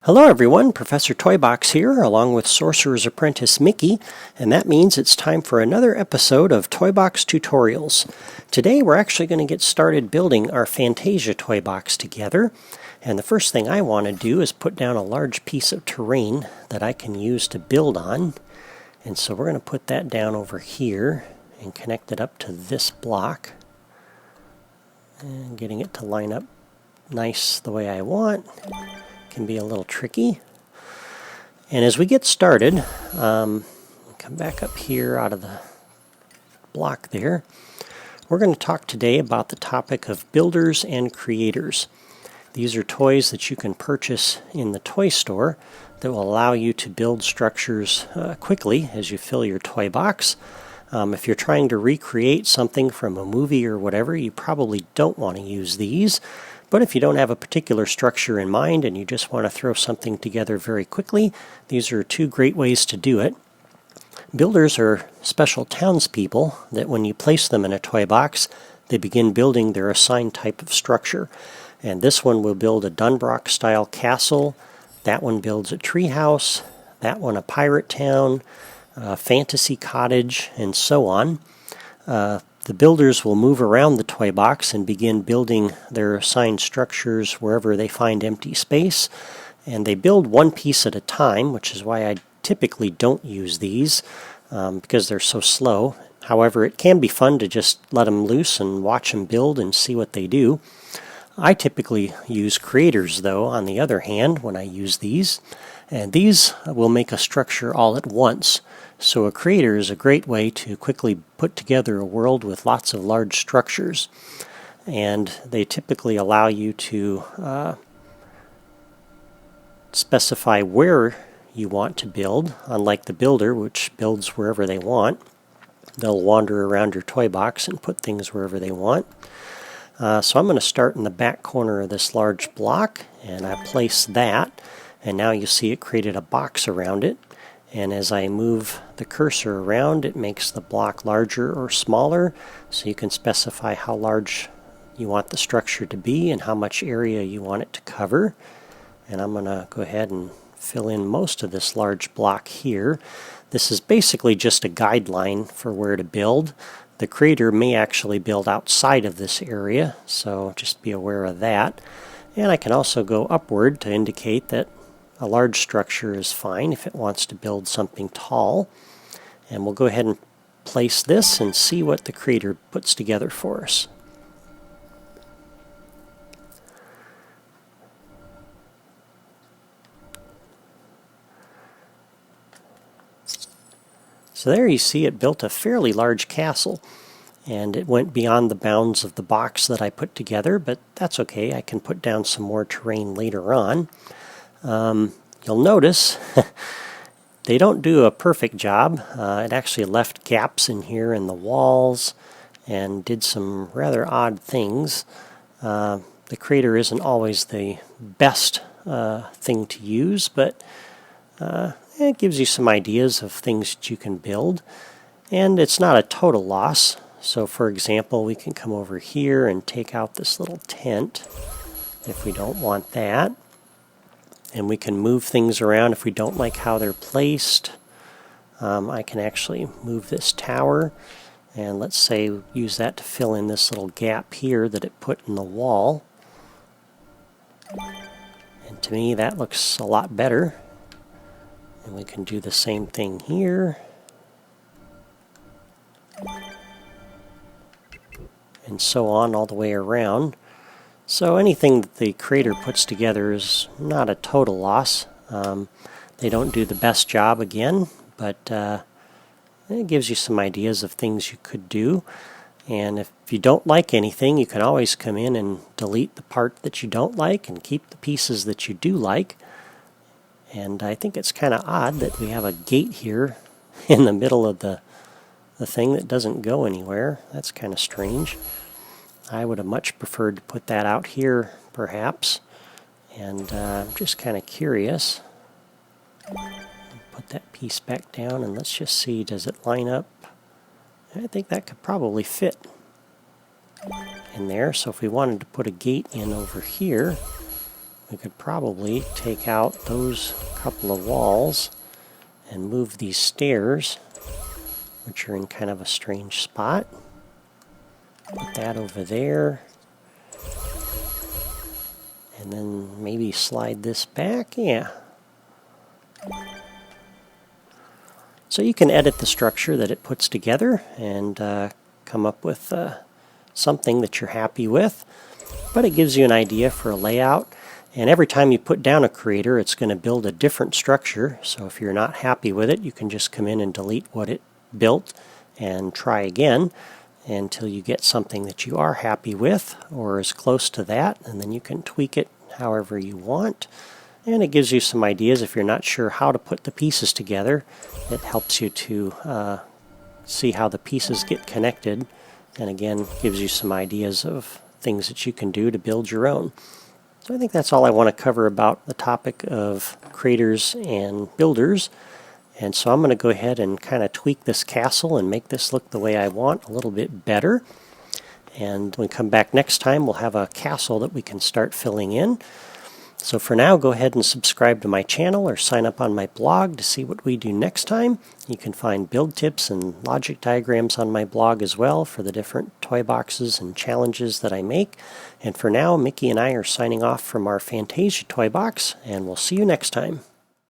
Hello everyone, Professor Toybox here, along with Sorcerer's Apprentice Mickey, and that means it's time for another episode of Toybox Tutorials. Today we're actually going to get started building our Fantasia toy box together, and the first thing I want to do is put down a large piece of terrain that I can use to build on, and so we're going to put that down over here and connect it up to this block, and getting it to line up nice the way I want can be a little tricky. And as we get started, come back up here out of the block there, we're going to talk today about the topic of builders and creators. These are toys that you can purchase in the toy store that will allow you to build structures quickly as you fill your toy box. If you're trying to recreate something from a movie or whatever, you probably don't want to use these. But if you don't have a particular structure in mind and you just want to throw something together very quickly, these are two great ways to do it. Builders are special townspeople that when you place them in a toy box, they begin building their assigned type of structure. And this one will build a Dunbrock-style castle, that one builds a treehouse, that one a pirate town, a fantasy cottage, and so on. The builders will move around the toy box and begin building their assigned structures wherever they find empty space. And they build one piece at a time, which is why I typically don't use these because they're so slow. However, it can be fun to just let them loose and watch them build and see what they do. I typically use creators, though, on the other hand, when I use these. And these will make a structure all at once. So a creator is a great way to quickly put together a world with lots of large structures. And they typically allow you to specify where you want to build, unlike the builder, which builds wherever they want. They'll wander around your toy box and put things wherever they want. So I'm going to start in the back corner of this large block, and I place that, and now you see it created a box around it. And as I move the cursor around, it makes the block larger or smaller, so you can specify how large you want the structure to be and how much area you want it to cover. And I'm going to go ahead and fill in most of this large block here. This is basically just a guideline for where to build. The creator may actually build outside of this area, so just be aware of that. And I can also go upward to indicate that a large structure is fine if it wants to build something tall. And we'll go ahead and place this and see what the creator puts together for us. So there you see it built a fairly large castle, and it went beyond the bounds of the box that I put together, but that's okay. I can put down some more terrain later on. You'll notice they don't do a perfect job. It actually left gaps in here in the walls and did some rather odd things. The creator isn't always the best thing to use, but it gives you some ideas of things that you can build. And it's not a total loss. So for example, we can come over here and take out this little tent if we don't want that. And we can move things around if we don't like how they're placed. I can actually move this tower, and let's say use that to fill in this little gap here that it put in the wall. And to me that looks a lot better. And we can do the same thing here. And so on all the way around. So anything that the creator puts together is not a total loss. They don't do the best job again, but it gives you some ideas of things you could do. And if you don't like anything, you can always come in and delete the part that you don't like and keep the pieces that you do like. And I think it's kind of odd that we have a gate here in the middle of the thing that doesn't go anywhere. That's kind of strange. I would have much preferred to put that out here, perhaps. And I'm just kind of curious. Put that piece back down, and let's just see, does it line up? I think that could probably fit in there. So if we wanted to put a gate in over here, we could probably take out those couple of walls and move these stairs, which are in kind of a strange spot. Put that over there. And then maybe slide this back. Yeah. So you can edit the structure that it puts together and come up with something that you're happy with. But it gives you an idea for a layout. And every time you put down a creator, it's going to build a different structure. So if you're not happy with it, you can just come in and delete what it built and try again until you get something that you are happy with or is close to that, and then you can tweak it however you want. And it gives you some ideas if you're not sure how to put the pieces together. It helps you to see how the pieces get connected, and again gives you some ideas of things that you can do to build your own. So I think that's all I want to cover about the topic of creators and builders. And so I'm going to go ahead and kind of tweak this castle and make this look the way I want a little bit better. And when we come back next time, we'll have a castle that we can start filling in. So for now, go ahead and subscribe to my channel or sign up on my blog to see what we do next time. You can find build tips and logic diagrams on my blog as well for the different toy boxes and challenges that I make. And for now, Mickey and I are signing off from our Fantasia toy box, and we'll see you next time.